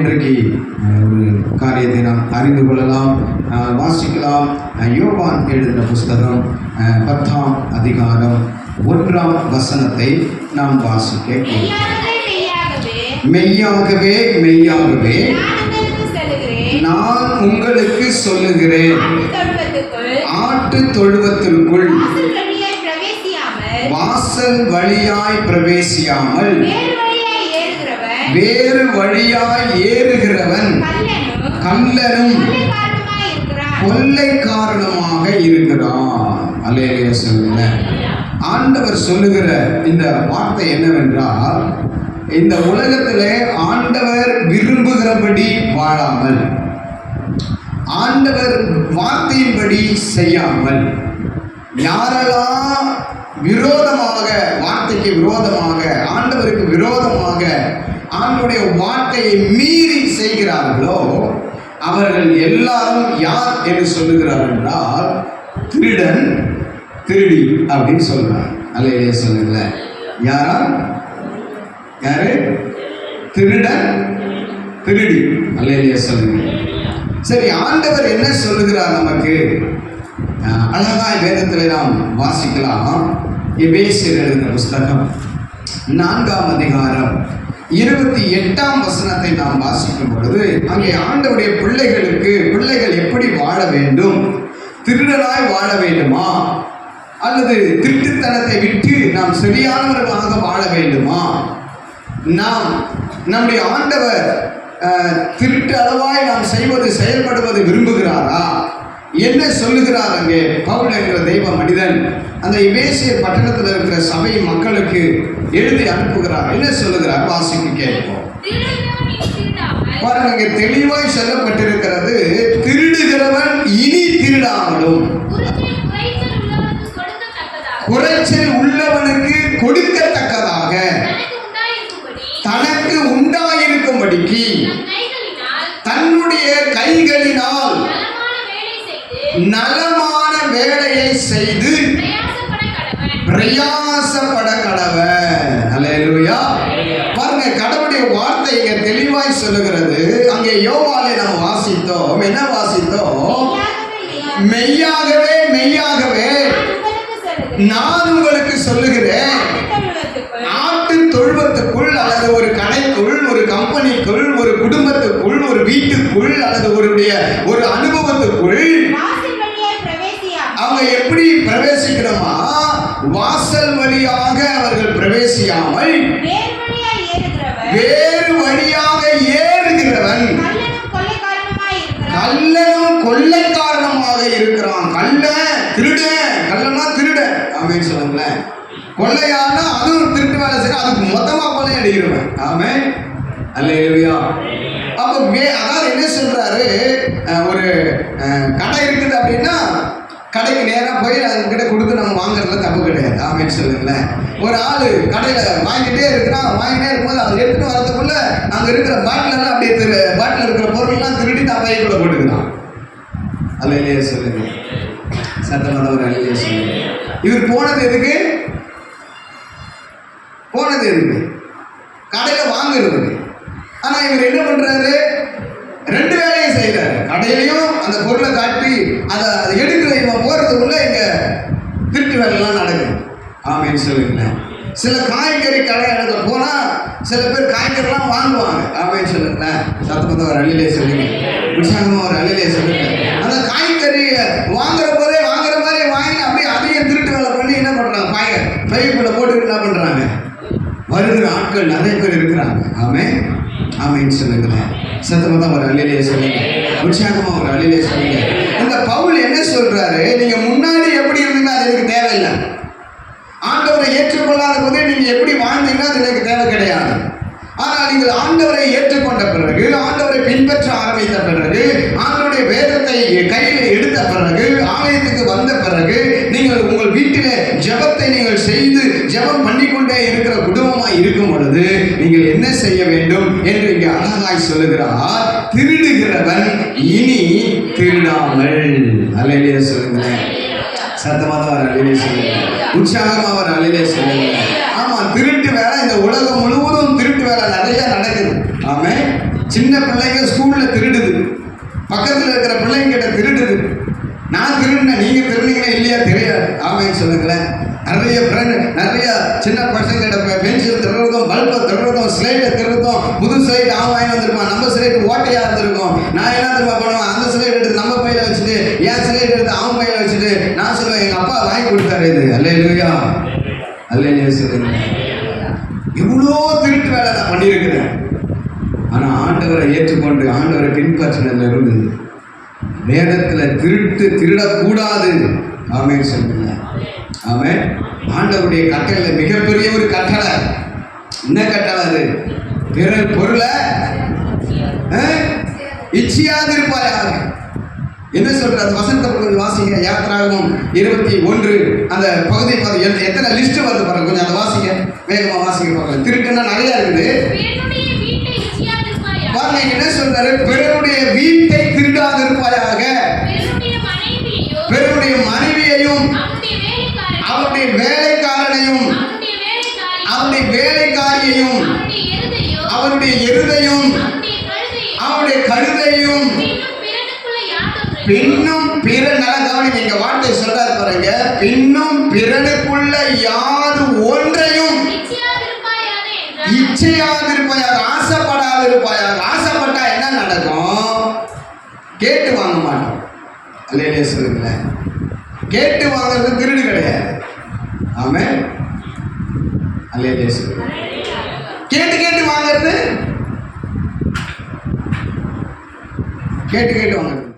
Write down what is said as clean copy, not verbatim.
இன்றைக்கு ஒரு காரியத்தை நாம் அறிந்து கொள்ளலாம், வாசிக்கலாம். யோவான் எழுதின புஸ்தகம் 10ஆம் அதிகாரம் 1ஆம் வசனத்தை நாம் வாசிக்க கேட்கிறோம். மெய்யாகவே மெய்யாகவே நான் உங்களுக்கு சொல்லுகிறேன், ஆட்டு தொழுவத்திற்குள் வாசல் வழியாய் பிரவேசியாமல் வேறு வழியாய் ஏறுகிறவன் கள்ளனும் கொள்ளைக்காரனுமாக இருக்கிறான். அல்லேலூயா சொல்லுங்க. ஆண்டவர் சொல்லுகிற இந்த வார்த்தை என்னவென்றால், இந்த உலகத்திலே ஆண்டவர் விரும்புகிறபடி வாழாமல், ஆண்டவர் வார்த்தையின்படி செய்யாமல், யாரெல்லாம் விரோதமாக, வார்த்தைக்கு விரோதமாக, ஆண்டவருக்கு விரோதமாக ஆண்டவருடைய வார்த்தையை மீறி செய்கிறார்களோ அவர்கள் எல்லாரும் யார் என்று சொல்லுகிறார் என்றால், திருடன், திருடி அப்படின்னு சொல்றார். அல்லேலூயா சொல்லுங்கள. யாரா? யாரு? திருடன், திருடி. அல்லேலூயா சொல்லுங்க. சரி, ஆண்டவர் என்ன சொல்லுகிறார் நமக்கு? அழகாய் வேதத்தில் நாம் வாசிக்கலாம். எபேசியர் எழுதின புஸ்தகம் 4ஆம் அதிகாரம் 28ஆம் வசனத்தை நாம் வாசிக்கும் பொழுது, அங்கே ஆண்டவருடைய பிள்ளைகள் எப்படி வாழ வேண்டும்? திருடனாய் வாழ வேண்டுமா, அல்லது திருட்டுத்தனத்தை விட்டு நாம் சரியானவர்களாக வாழ வேண்டுமா? நாம் நம்முடைய ஆண்டவர் திருட்டு அளவாய் நாம் செயல்படுவது விரும்புகிறாரா? என்ன சொல்லுகிறார் அங்கே பவுல் என்கிற தெய்வ மனிதன் அந்த எபேசியர் பட்டணத்தில் இருக்கிற சபை மக்களுக்கு எழுதி அனுப்புகிறார். என்ன சொல்லுகிறார்? வாசிக்கு கேட்போம். பாருங்க, தெளிவாய் சொல்லப்பட்டிருக்கிறது, திருடுகிறவன் இனி திருடாமலும், குறைச்சல் உள்ளவனுக்கு கொடுக்கத்தக்கதாக, தனக்கு உண்டாயிருக்கும்படிக்கு தன்னுடைய கைகளினால் நலமான வேலையை செய்து பிரயாசப்பட கடவன். அல்லேலூயா. பாருங்க, கடவுளுடைய வார்த்தை இங்க தெளிவாய் சொல்லுகிறது. அங்கே யோவானை நாம் வாசித்தோம். என்ன வாசித்தோம்? மெய்யாகவே மெய்யாகவே நான் உங்களுக்கு சொல்லுகிறேன், ஆட்டு தொழுவத்துக்குள் அல்லது ஒரு கடைக்குள், ஒரு கம்பெனிக்குள், ஒரு குடும்பத்துக்குள், ஒரு வீட்டுக்குள் அல்லது ஒரு அனுபவத்துக்குள் அவங்க எப்படி பிரவேசிக்கணுமா? வாசல் வழியாக அவர்கள் பிரவேசியாமல் வேறு வழியாக ஏறுகிறவன் கள்ளனும் கொள்ளைக்காரனமாக இருக்கிறான். கள்ளனா திருடன். ஆமென் சொல்லுங்களேன். கொள்ளையானா அதுவும் திருட்டு வேலை செய்ய, அதுக்கு மொத்தமா கொள்ளை அடிக்கிறவன். ஆமென். அல்லேலூயா. அப்போ அதாவது என்ன சொல்றாரு, ஒரு கடை இருக்குது அப்படின்னா கடைக்கு நேராக போய் அதுக்கிட்ட கொடுத்து நம்ம வாங்குறதுல தப்பு கிடையாது. ஆமென் சொல்லுங்களேன். ஒரு ஆள் கடையில் வாங்கிட்டே இருக்கும்போது அதை எடுத்துட்டு வரதுக்குள்ள அங்கே இருக்கிற பாட்டிலெல்லாம் அப்படியே பாட்டில் இருக்கிற பொருள்லாம் திருடி தான் பைக்குள்ள போட்டுக்கிறான். அல்லேலூயா சொல்லுங்க. சத்தமாதவர் அல்லேலூயா சொல்லுங்க. இவர் போனது எதுக்கு? கடையில் வாங்குறதுக்கு. ஆனால் இவர் என்ன பண்றாரு? 2 வேலையும் செய்யறாரு. கடையிலையும் அந்த பொருளை காட்டி அதை எடுக்கிற இவன் போறதுக்குள்ள இங்க திருட்டு வேலைலாம் நடக்குது. ஆமென் சொல்லுங்களேன். சில காய்கறி கடை இடத்துல போனா சில பேர் காய்கறிலாம் வாங்குவாங்க. ஆமென் சொல்லுங்களேன். சத்தமாக ஒரு அள்ளிலே சொல்லுங்க, உற்சாகமா ஒரு அள்ளிலே சொல்லுங்க. அந்த காய்கறி வாங்குற மாதிரி வாங்கி அப்படியே அதையும் திருட்டு வேலை பண்ணி என்ன பண்றாங்க? பைக்குள்ள போட்டு என்ன பண்றாங்க? வருகிற ஆட்கள் நிறைய பேர் இருக்கிறாங்க. ஆமென் சொல்லுங்களேன். சத்தமாக ஒரு அள்ளிலே சொல்லுங்க, உற்சாகமா ஒரு அள்ளிலே சொல்லுங்க. இந்த பவுல் என்ன சொல்றாரு? நீங்க முன்னாடி எப்படி இருந்தீங்க அது எனக்கு தேவையில்லை. ஆண்டவரை ஏற்றுக்கொள்ளாத போது நீங்க எப்படி வாழ்ந்தீங்கன்னா அது எனக்கு தேவை கிடையாது. ஆனால் நீங்கள் ஆண்டவரை ஏற்றுக்கொண்ட பிறகு, ஆண்டவரை பின்பற்ற ஆரம்பித்த பிறகு, ஆண்டவருடைய வேதத்தை கையில் எடுத்த பிறகு, ஆலயத்துக்கு வந்த பிறகு, நீங்கள் உங்கள் வீட்டிலே ஜெபத்தை நீங்கள் செய்து ஜெபம் பண்ணிக்கொண்டே இருக்கிற குடும்பமாய் இருக்கும் பொழுது நீங்கள் என்ன செய்ய வேண்டும் என்று இங்கே அழகாய் சொல்லுகிறார். திருடுகிறவன் இனி திருடாமல். அல்லேலூயா சொல்லுங்களேன். சத்தமாக ஒரு அல்லேலூயா சொல்லுங்க, உற்சாகமா ஒரு அல்லேலூயா சொல்லுங்க. ஆமா, திருட்டு வேலை இந்த உலகம் முழுவதும் திருட்டு வேலை நிறைய நடக்குது. ஆமென். சின்ன பிள்ளைங்க ஸ்கூல்ல திருடுது, பக்கத்துல இருக்கிற பிள்ளைங்க கிட்ட திருடுது. நான் திருடினேன், நீங்க திருடுனீங்கன்னா இல்லையா தெரியாது. ஆமைன்னு சொல்லுங்களேன். நிறைய நிறைய சின்ன பசங்கிட்ட பென்சில் திருடுறதும், பல்பை திருடுறதும், ஸ்லைட்டை திருடுறதும். புது ஸ்லைட் அவன் வாங்கி வந்திருப்பான், நம்ம ஸ்லைட் ஓட்டையா இருந்திருக்கும். நான் என்ன திரும்ப பண்ணுவேன், அந்த ஸ்லைட் எடுத்து நம்ம பையில வச்சுட்டு, என் ஸ்லைட் எடுத்து அவன் பையில வச்சுட்டு நான் சொல்லுவேன், எங்க அப்பா வாங்கி கொடுத்தாரு இது. அல்லேலூயா, அல்லேலூயா சொல்லுங்க. எவ்வளோ திருட்டு வேலை நான் பண்ணியிருக்கிறேன். ஆனா ஆண்டவரை ஏற்றுக்கொண்டு ஆண்டவரை பின்பற்றினதுல இருந்து வேதத்துல திருடக்கூடாது. ஆமென் சொல்லுங்க. ஆமென். ஆண்டவருடைய கட்டளை மிகப்பெரிய ஒரு கட்டளை. என்ன கட்டளை அது? பிற பொருளை இச்சியாதிருப்பாயாக. என்ன சொல்ற அந்த வசனத்தை வாசிங்க. யாத்திராகமம் 21 அந்த பகுதி பார்த்து எத்தனை லிஸ்ட் வருது பாருங்க. கொஞ்சம் அதை வாசிங்க, வேகமா வாசிக்க பாருங்க. திருட்டுன்னா நிறைய இருக்குது பாருங்க. என்ன சொல்றாரு? பிறருடைய வீட்டை திருடாதிருப்பாயாக, பிறருடைய மனைவியையும் அவருடைய வேலைக்காரனையும் அவருடைய வேலைக்காரியையும் அவருடைய எருதையும் அவருடைய கழுதையும் பின்னும் பிற நல்ல கவனிங்க. இங்க வார்த்தை சொல்றாரு பாருங்க. பின்னும் பிறனுக்குள்ள யாது ஒன்றையும் இச்சையாதிருப்பாயாக, ஆசைப்படாதிருப்பாயாக. ஆசைப்பட்டா என்ன நடக்கும்? கேட்டு வாங்க மாட்டோம். அல்லேலூயா சொல்லுங்களேன். கேட்டு வாங்குறது திருடு கிடையாது. ஆமென். அல்லேலூயா சொல்லுங்க. கேட்டு வாங்குறது, கேட்டு வாங்குறது